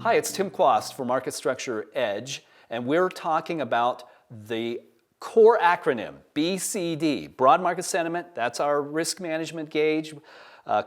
Hi, it's Tim Quast for Market Structure Edge, and we're talking about the core acronym, BCD. Broad market sentiment, that's our risk management gauge.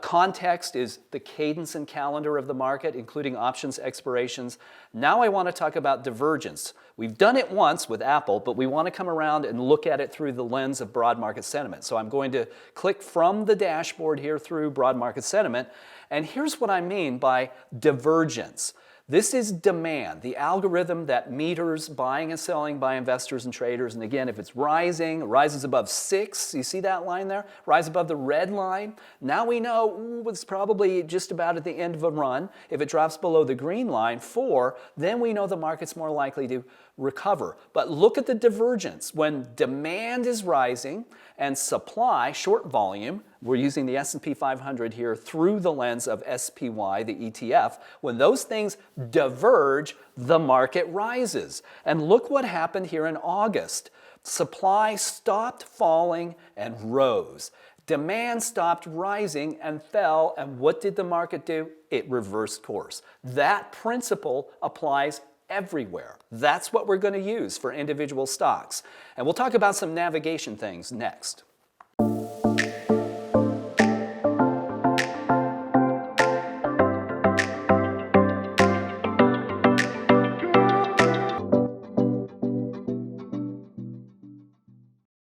Context is the cadence and calendar of the market, including options expirations. Now I want to talk about divergence. We've done it once with Apple, but we want to come around and look at it through the lens of broad market sentiment. So I'm going to click from the dashboard here through broad market sentiment, and here's what I mean by divergence. This is demand, the algorithm that meters buying and selling by investors and traders. And again, if it's rising, it rises above 6, you see that line there? Rise above the red line. Now we know it's probably just about at the end of a run. If it drops below the green line, 4, then we know the market's more likely to recover. But look at the divergence. When demand is rising and supply, short volume, we're using the S&P 500 here through the lens of SPY, the ETF. When those things diverge, the market rises. And look what happened here in August. Supply stopped falling and rose. Demand stopped rising and fell, and what did the market do? It reversed course. That principle applies everywhere. That's what we're going to use for individual stocks. And we'll talk about some navigation things next.